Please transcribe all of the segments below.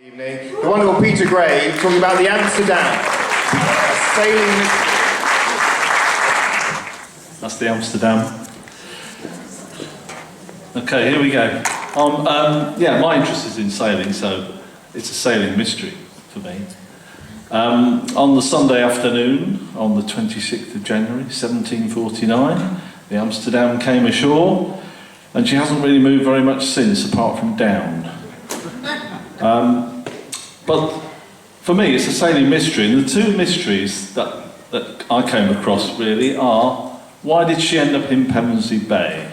Evening. The wonderful Peter Gray talking about the Amsterdam sailing. That's the Amsterdam. Okay, here we go. Yeah, my interest is in sailing, so it's a sailing mystery for me. On the Sunday afternoon, on the 26th of January, 1749, the Amsterdam came ashore, and she hasn't really moved very much since, apart from down. But for me, it's a sailing mystery, and the two mysteries that I came across really are, why did she end up in Pevensey Bay?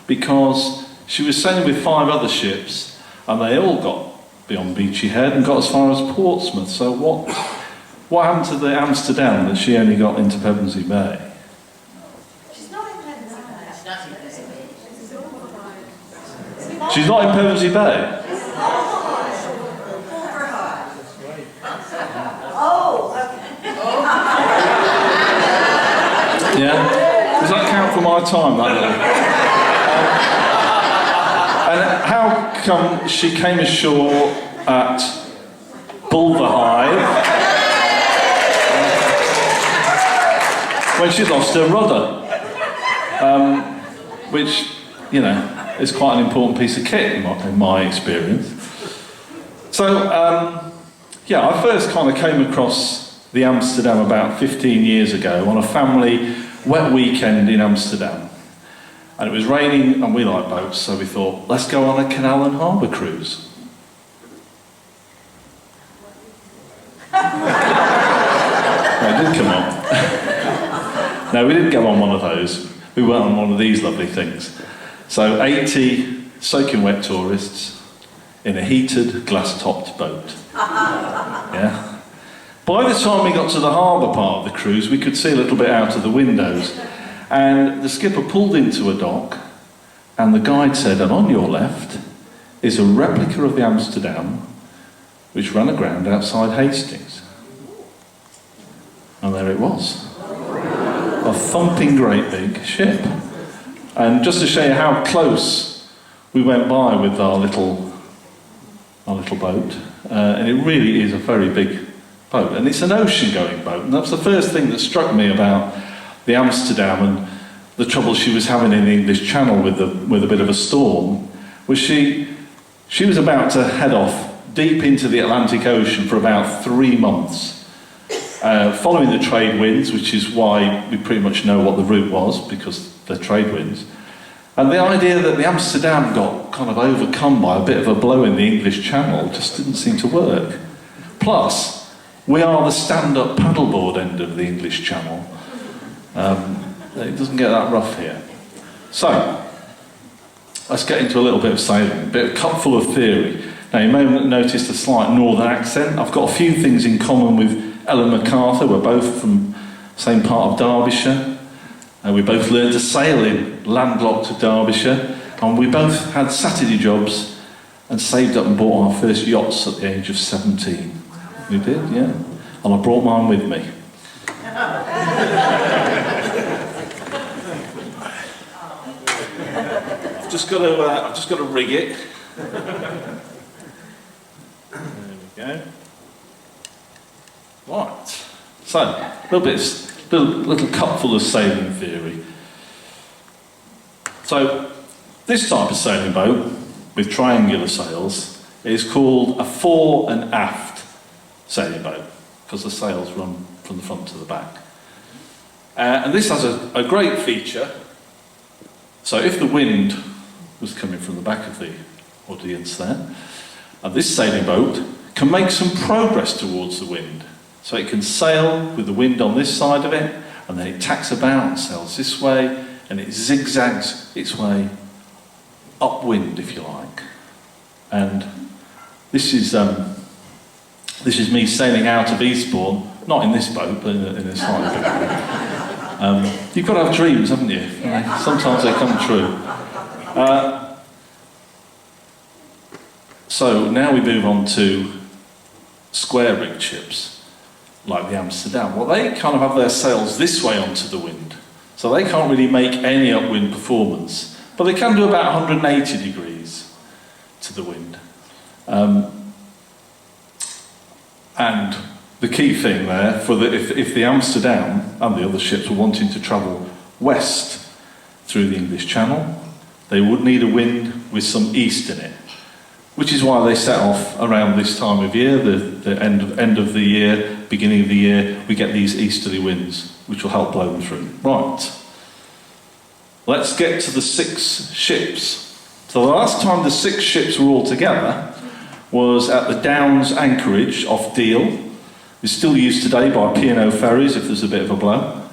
Because she was sailing with 5 other ships, and they all got beyond Beachy Head and got as far as Portsmouth. So what happened to the Amsterdam that she only got into Pevensey Bay? She's not in Pevensey Bay. She's not in Pevensey Bay? Oh, okay. Yeah? Does that count for my time, that little? And how come she came ashore at Bulverhive when she lost her rudder? Which, you know, is quite an important piece of kit in my experience. So, yeah, I first kind of came across the Amsterdam about 15 years ago on a family wet weekend in Amsterdam. And it was raining and we like boats, so we thought, let's go on a canal and harbour cruise. No, it did come on. No, we didn't go on one of those. We went on one of these lovely things. So 80 soaking wet tourists in a heated, glass-topped boat. Yeah. By the time we got to the harbour part of the cruise, we could see a little bit out of the windows, and the skipper pulled into a dock, and the guide said, and on your left is a replica of the Amsterdam, which ran aground outside Hastings. And there it was. A thumping great big ship. And just to show you how close we went by with our little boat, and it really is a very big boat, and it's an ocean-going boat, and that's the first thing that struck me about the Amsterdam and the trouble she was having in the English Channel with a bit of a storm, was she was about to head off deep into the Atlantic Ocean for about 3 months, following the trade winds, which is why we pretty much know what the route was, because they're trade winds. And the idea that the Amsterdam got kind of overcome by a bit of a blow in the English Channel just didn't seem to work. Plus, we are the stand-up paddleboard end of the English Channel. It doesn't get that rough here. So, let's get into a little bit of sailing, a bit full of theory. Now, you may have noticed a slight northern accent. I've got a few things in common with Ellen MacArthur. We're both from the same part of Derbyshire. We both learned to sail in landlocked Derbyshire, and we both had Saturday jobs and saved up and bought our first yachts at the age of 17. We did, yeah. And I brought mine with me. I've just got to rig it. There we go. Right. So, a little cupful of sailing theory. So, this type of sailing boat with triangular sails is called a fore and aft sailing boat, because the sails run from the front to the back. And this has a great feature. So if the wind was coming from the back of the audience there, and this sailing boat can make some progress towards the wind. So it can sail with the wind on this side of it, and then it tacks about and sails this way, and it zigzags its way upwind, if you like. And this is me sailing out of Eastbourne, not in this boat, but in a slightly bigger one. You've got to have dreams, haven't you? Sometimes they come true. So now we move on to square-rigged ships, like the Amsterdam. Well, they kind of have their sails this way onto the wind, so they can't really make any upwind performance, but they can do about 180 degrees to the wind. the key thing there, if the Amsterdam and the other ships were wanting to travel west through the English Channel, they would need a wind with some east in it, which is why they set off around this time of year, the end of the year, beginning of the year. We get these easterly winds, which will help blow them through. Right. Let's get to the 6 ships. So the last time the 6 ships were all together was at the Downs anchorage off Deal. It's still used today by P&O ferries if there's a bit of a blow.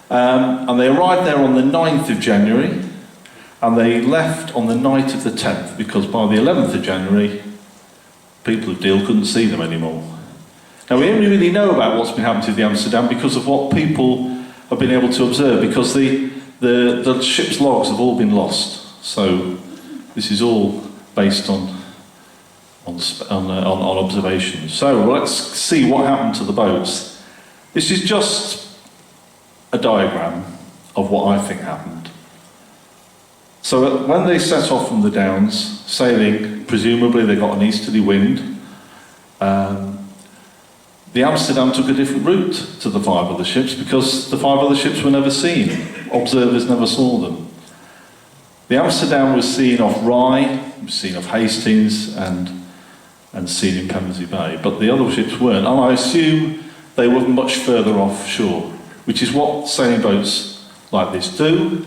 And they arrived there on the 9th of January, and they left on the night of the 10th, because by the 11th of January, people of Deal couldn't see them anymore. Now, we only really know about what's been happening to the Amsterdam because of what people have been able to observe, because the ship's logs have all been lost. So this is all based on observations. So let's see what happened to the boats. This is just a diagram of what I think happened. So when they set off from the Downs, sailing, presumably they got an easterly wind, the Amsterdam took a different route to the 5 other ships because the 5 other ships were never seen. Observers never saw them. The Amsterdam was seen off Rye, was seen off Hastings, and seen in Pevensey Bay, but the other ships weren't, and I assume they were much further offshore, which is what sailing boats like this do.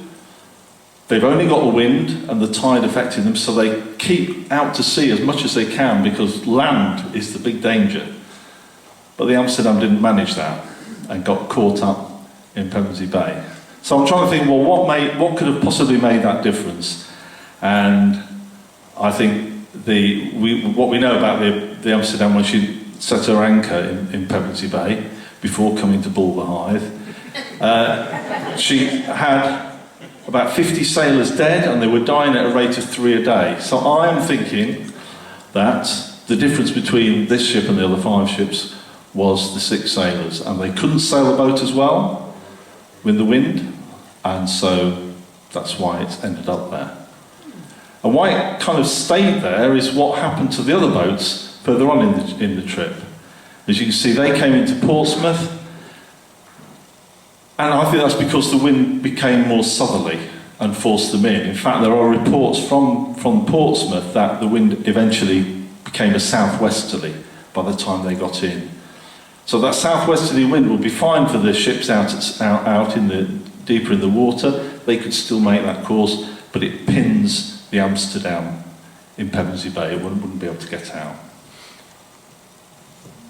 They've only got the wind and the tide affecting them, so they keep out to sea as much as they can because land is the big danger. But the Amsterdam didn't manage that and got caught up in Pevensey Bay. So I'm trying to think, well, what could have possibly made that difference? And I think what we know about the Amsterdam when she set her anchor in Pevensey Bay before coming to Bulwer Hythe, she had about 50 sailors dead, and they were dying at a rate of 3 a day. So I am thinking that the difference between this ship and the other 5 ships was the 6 sailors, and they couldn't sail the boat as well with the wind, and so that's why it's ended up there. And why it kind of stayed there is what happened to the other boats further on in the trip. As you can see, they came into Portsmouth, and I think that's because the wind became more southerly and forced them in. In fact, there are reports from Portsmouth that the wind eventually became a southwesterly by the time they got in. So that southwesterly wind would be fine for the ships out deeper in the water. They could still make that course, but it pins the Amsterdam in Pevensey Bay. It wouldn't be able to get out.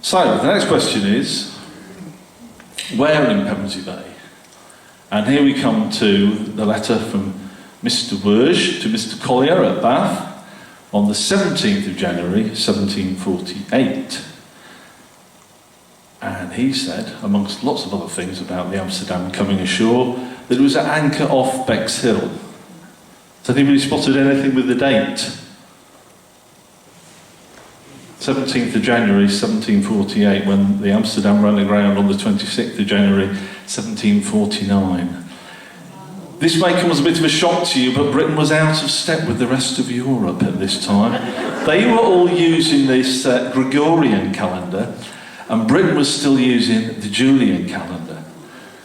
So the next question is, where in Pevensey Bay? And here we come to the letter from Mr. Werge to Mr. Collier at Bath on the 17th of January 1748. And he said, amongst lots of other things about the Amsterdam coming ashore, that it was at anchor off Bexhill. Has anybody spotted anything with the date? 17th of January 1748, when the Amsterdam ran aground on the 26th of January 1749. This may come as a bit of a shock to you, but Britain was out of step with the rest of Europe at this time. They were all using this Gregorian calendar, and Britain was still using the Julian calendar.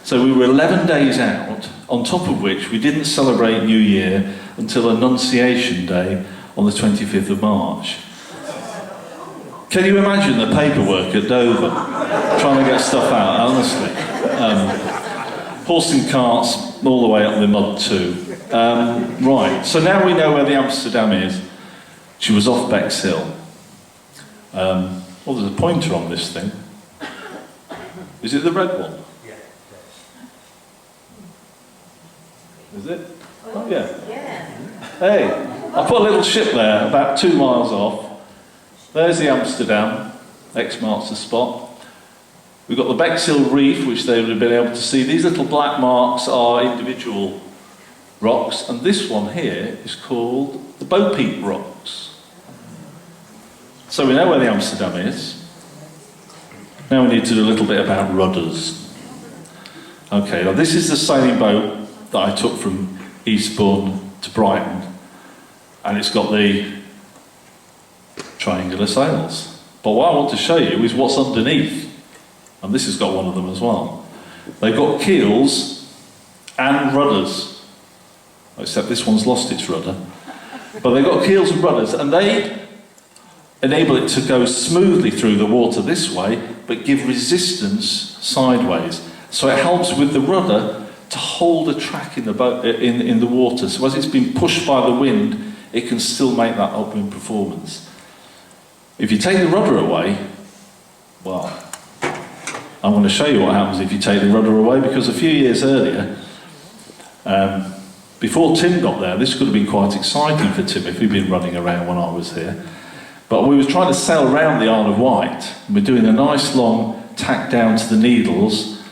So we were 11 days out, on top of which we didn't celebrate New Year until Annunciation Day on the 25th of March. Can you imagine the paperwork at Dover, trying to get stuff out, honestly? Horse and carts all the way up the mud too. Right, so now we know where the Amsterdam is. She was off Bexhill. Well, there's a pointer on this thing. Is it the red one? Yeah. Is it? Oh, yeah. Hey, I put a little ship there, about 2 miles off. There's the Amsterdam, X marks the spot. We've got the Bexhill Reef, which they would have been able to see. These little black marks are individual rocks, and this one here is called the Bo Peep Rocks. So we know where the Amsterdam is. Now we need to do a little bit about rudders. Okay, now this is the sailing boat that I took from Eastbourne to Brighton, and it's got the triangular sails. But what I want to show you is what's underneath And this has got one of them as well. They've got keels and rudders, except this one's lost its rudder. But they've got keels and rudders, and they enable it to go smoothly through the water this way, but give resistance sideways. So it helps with the rudder to hold a track in the boat, in the water. So as it's been pushed by the wind, it can still make that upwind performance. If you take the rudder away, well, I'm going to show you what happens if you take the rudder away, because a few years earlier, before Tim got there, this could have been quite exciting for Tim if he'd been running around when I was here. But we were trying to sail around the Isle of Wight, and we're doing a nice long tack down to the Needles,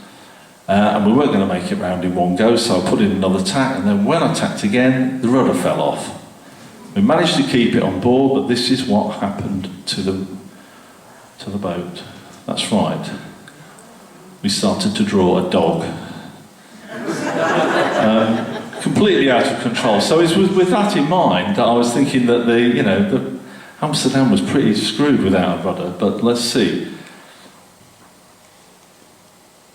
and we weren't going to make it round in one go, so I put in another tack, and then when I tacked again, the rudder fell off. We managed to keep it on board, but this is what happened to the boat. That's right. We started to draw a dog. Completely out of control. So it was with that in mind that I was thinking that the Amsterdam was pretty screwed without a rudder, but let's see.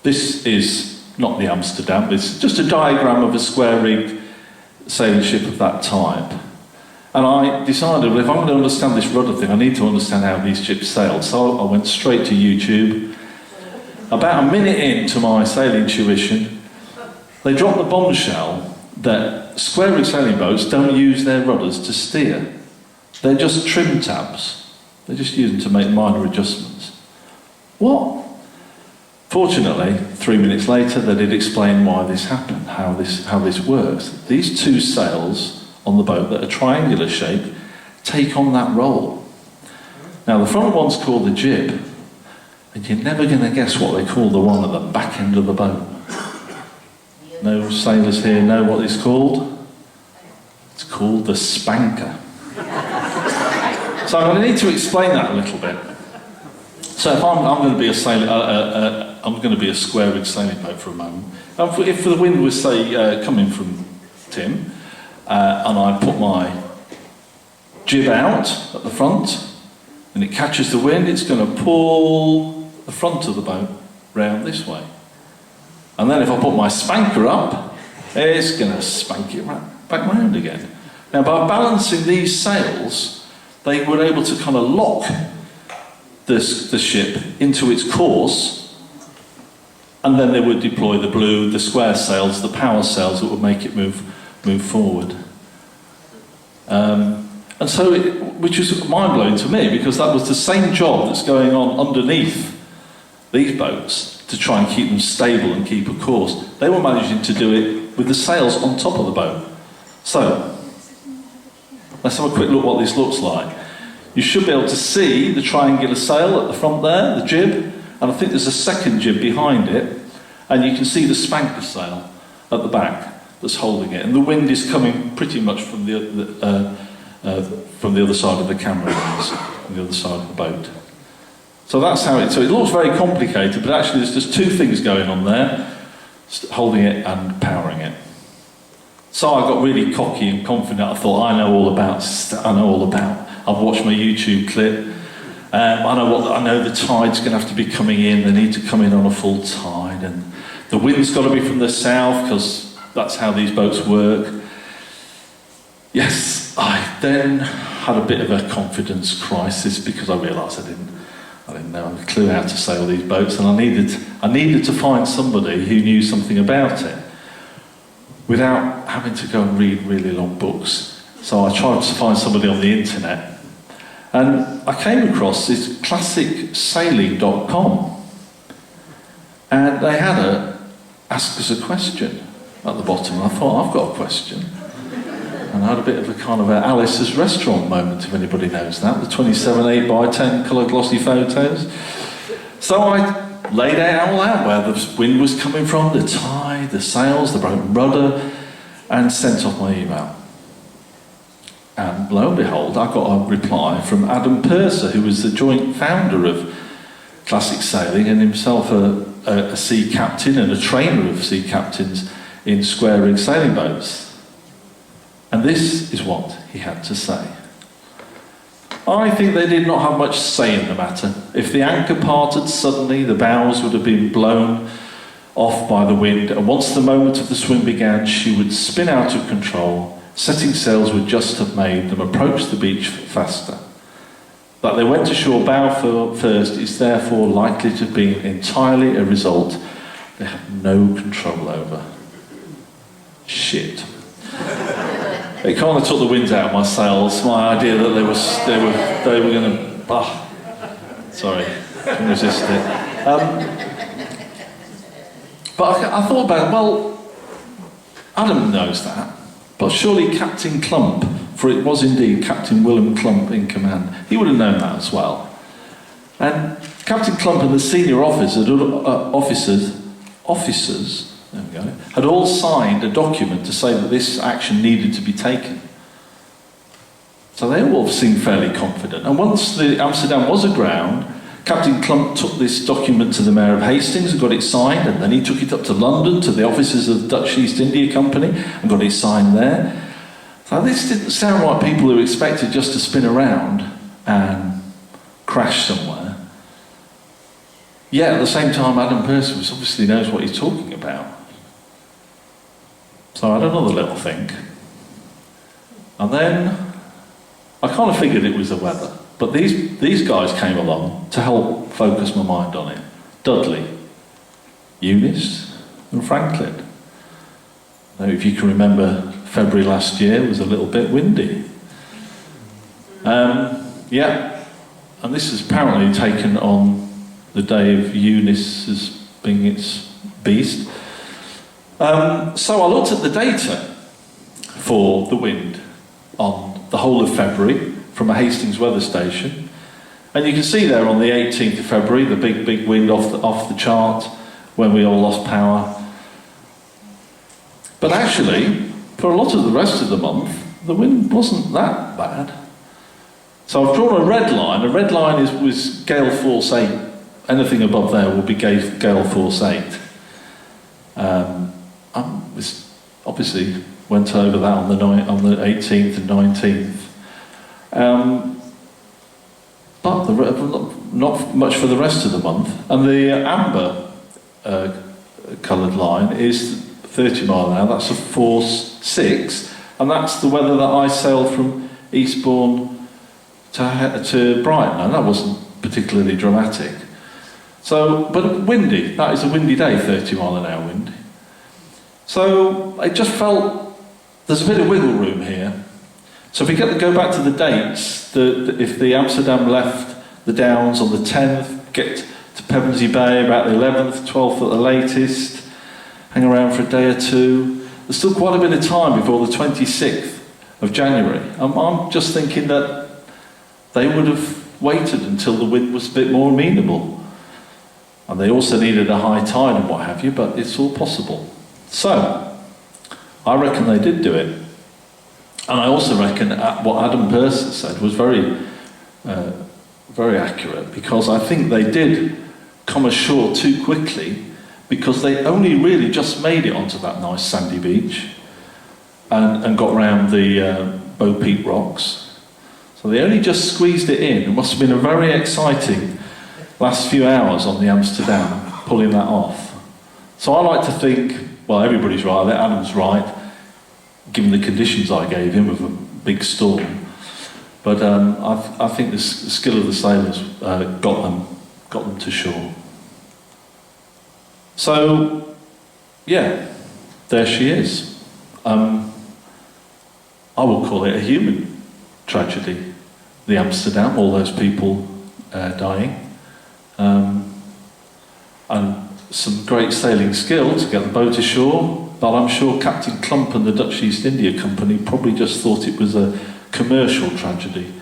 This is not the Amsterdam, it's just a diagram of a square-rigged sailing ship of that type. And I decided, well, if I'm going to understand this rudder thing, I need to understand how these ships sailed. So I went straight to YouTube. About a minute into my sailing tuition, they dropped the bombshell that square-rigged sailing boats don't use their rudders to steer. They're just trim tabs. They just use them to make minor adjustments. What? Fortunately, 3 minutes later, they did explain why this happened, how this works. These two sails on the boat that are triangular shape take on that role. Now, the front one's called the jib, and you're never going to guess what they call the one at the back end of the boat. No sailors here know what it's called? It's called the spanker. So I'm going to need to explain that a little bit. So if I'm going to be a sailor, I'm going to be a square-rigged sailing boat for a moment. If the wind was, say, coming from Tim, and I put my jib out at the front, and it catches the wind, it's going to pull the front of the boat round this way. And then if I put my spanker up, it's going to spank it back round again. Now, by balancing these sails, they were able to kind of lock the ship into its course, and then they would deploy the square sails, the power sails that would make it move forward. And so, which was mind-blowing to me, because that was the same job that's going on underneath these boats to try and keep them stable and keep a course. They were managing to do it with the sails on top of the boat. So, let's have a quick look what this looks like. You should be able to see the triangular sail at the front there, the jib, and I think there's a second jib behind it, and you can see the spanker sail at the back that's holding it, and the wind is coming pretty much from the other side of the camera lens, from the other side of the boat. So that's how it looks very complicated, but actually there's just two things going on there, holding it and powering it. So I got really cocky and confident. I thought, I know all about. I've watched my YouTube clip. I know the tide's going to have to be coming in. They need to come in on a full tide, and the wind's got to be from the south because that's how these boats work. Yes, I then had a bit of a confidence crisis because I realised I didn't know a clue how to sail these boats, and I needed to find somebody who knew something about it without having to go and read really long books. So I tried to find somebody on the internet, and I came across this classicsailing.com, and they had a ask us a question at the bottom, and I thought, I've got a question. And I had a bit of a kind of Alice's Restaurant moment, if anybody knows that, the 27 8x10 colour glossy photos. So I laid it all out, where the wind was coming from, the tide, the sails, the broken rudder, and sent off my email. And lo and behold, I got a reply from Adam Purser, who was the joint founder of Classic Sailing, and himself a sea captain and a trainer of sea captains in square-rig sailing boats. And this is what he had to say. I think they did not have much say in the matter. If the anchor parted suddenly, the bows would have been blown off by the wind, and once the moment of the swing began, she would spin out of control. Setting sails would just have made them approach the beach faster. That they went ashore bow first is therefore likely to have been entirely a result they had no control over. Shit. It kind of took the wind out of my sails, my idea that they were going to... sorry, couldn't resist it. But I thought about it, well, Adam knows that, but surely Captain Clump, for it was indeed Captain Willem Clump in command, he would have known that as well. And Captain Clump and the senior officers, there we go, had all signed a document to say that this action needed to be taken. So they all seemed fairly confident. And once the Amsterdam was aground, Captain Clump took this document to the Mayor of Hastings and got it signed, and then he took it up to London to the officers of the Dutch East India Company and got it signed there. So this didn't sound like people who expected just to spin around and crash somewhere. Yet at the same time, Adam Percival obviously knows what he's talking about. So I had another little think. And then I kind of figured it was the weather. But these guys came along to help focus my mind on it. Dudley, Eunice and Franklin. Now, if you can remember, February last year was a little bit windy. Yeah, and this is apparently taken on the day of Eunice's being its beast. So I looked at the data for the wind on the whole of February from a Hastings weather station, and you can see there on the 18th of February the big wind off the chart when we all lost power. But actually, for a lot of the rest of the month, the wind wasn't that bad. So I've drawn a red line. A red line was gale force 8. Anything above there will be gale force 8. This obviously went over that on the 18th and 19th. But not much for the rest of the month. And the amber coloured line is 30 mile an hour. That's a force 6, and that's the weather that I sailed from Eastbourne to Brighton, and that wasn't particularly dramatic. So, but windy. That is a windy day, 30 mile an hour wind. So it just felt there's a bit of wiggle room here. So if we go back to the dates, if the Amsterdam left the Downs on the 10th, get to Pevensey Bay about the 11th, 12th at the latest, hang around for a day or two, there's still quite a bit of time before the 26th of January. I'm just thinking that they would have waited until the wind was a bit more amenable. And they also needed a high tide and what have you, but it's all possible. So, I reckon they did do it. And I also reckon what Adam Percival said was very accurate, because I think they did come ashore too quickly, because they only really just made it onto that nice sandy beach and got round the Bo Peak rocks. So they only just squeezed it in. It must have been a very exciting last few hours on the Amsterdam, pulling that off. So I like to think, well, everybody's right, that Adam's right, given the conditions I gave him of a big storm. But I think the skill of the sailors got them to shore. So, yeah, there she is. I will call it a human tragedy. The Amsterdam, all those people dying. And some great sailing skill to get the boat ashore, but I'm sure Captain Clump and the Dutch East India Company probably just thought it was a commercial tragedy.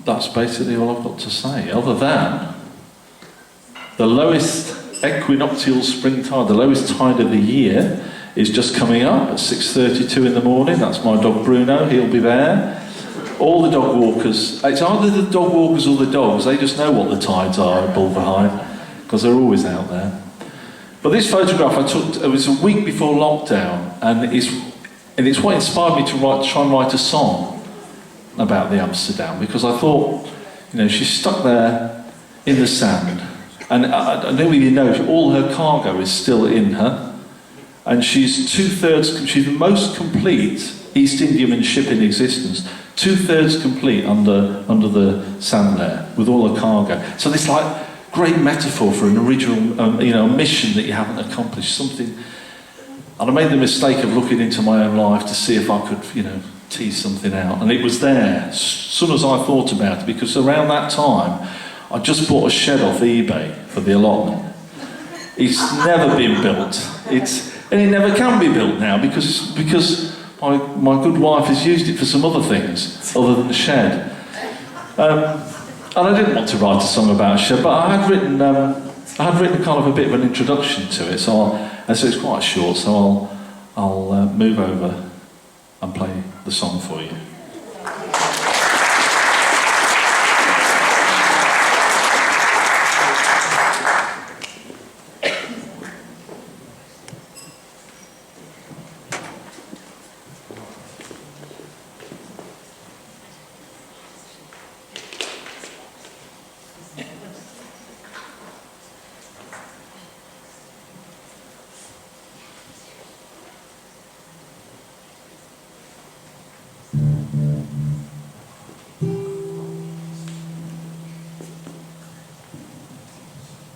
That's basically all I've got to say, other than the lowest equinoctial spring tide, the lowest tide of the year, is just coming up at 6:32 in the morning. That's my dog Bruno, he'll be there. All the dog walkers, it's either the dog walkers or the dogs, they just know what the tides are at Bulverhide, because they're always out there. But this photograph I took, it was a week before lockdown, and And it's what inspired me to try and write a song about the Amsterdam, because I thought, you know, she's stuck there in the sand, and I don't really know, all her cargo is still in her, and she's she's the most complete East Indiaman ship in existence, 2/3 complete under the sand there, with all her cargo. So this like great metaphor for an original, you know, mission that you haven't accomplished, something. And I made the mistake of looking into my own life to see if I could, you know, tease something out. And it was there, as soon as I thought about it, because around that time, I just bought a shed off eBay for the allotment. It's never been built. And it never can be built now because my good wife has used it for some other things other than the shed. And I didn't want to write a song about a shed, but I had written kind of a bit of an introduction to it, so it's quite short, so I'll move over and play the song for you.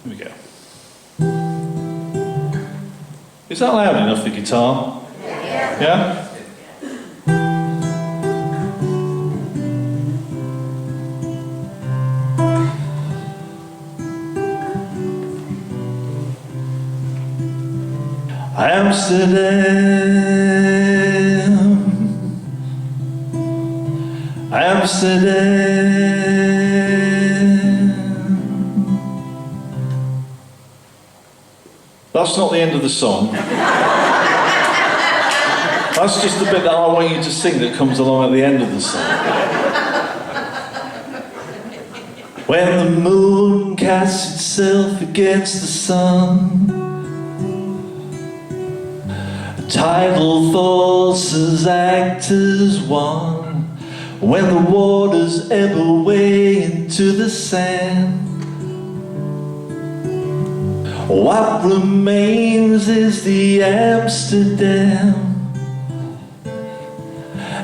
Here we go. Is that loud enough, the guitar? Yeah? Amsterdam. That's not the end of the song. That's just the bit that I want you to sing that comes along at the end of the song. When the moon casts itself against the sun, tidal forces act as one. When the waters ebb away into the sand, what remains is the Amsterdam.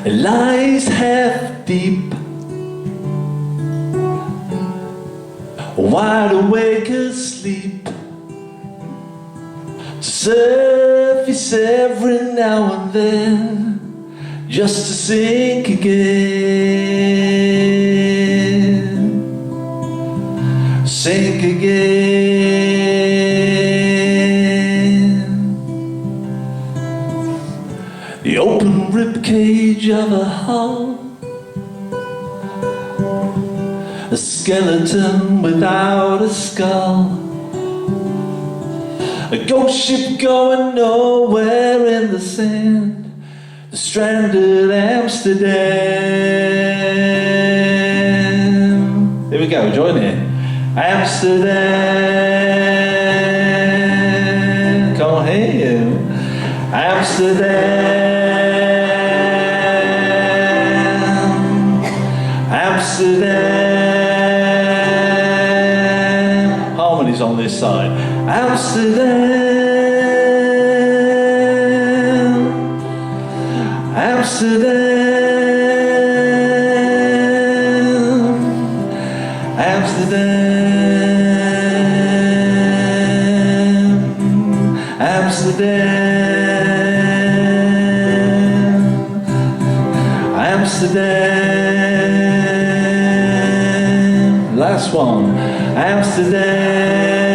It lies half deep, wide awake asleep, to surface every now and then, just to sink again, sink again. The open ribcage of a hull, a skeleton without a skull, a ghost ship going nowhere in the sand, the stranded Amsterdam. Here we go, join in. Amsterdam, come on here. Amsterdam, Amsterdam. Harmonies on this side. Amsterdam, Amsterdam, Amsterdam, Amsterdam, Amsterdam. Last one. Amsterdam.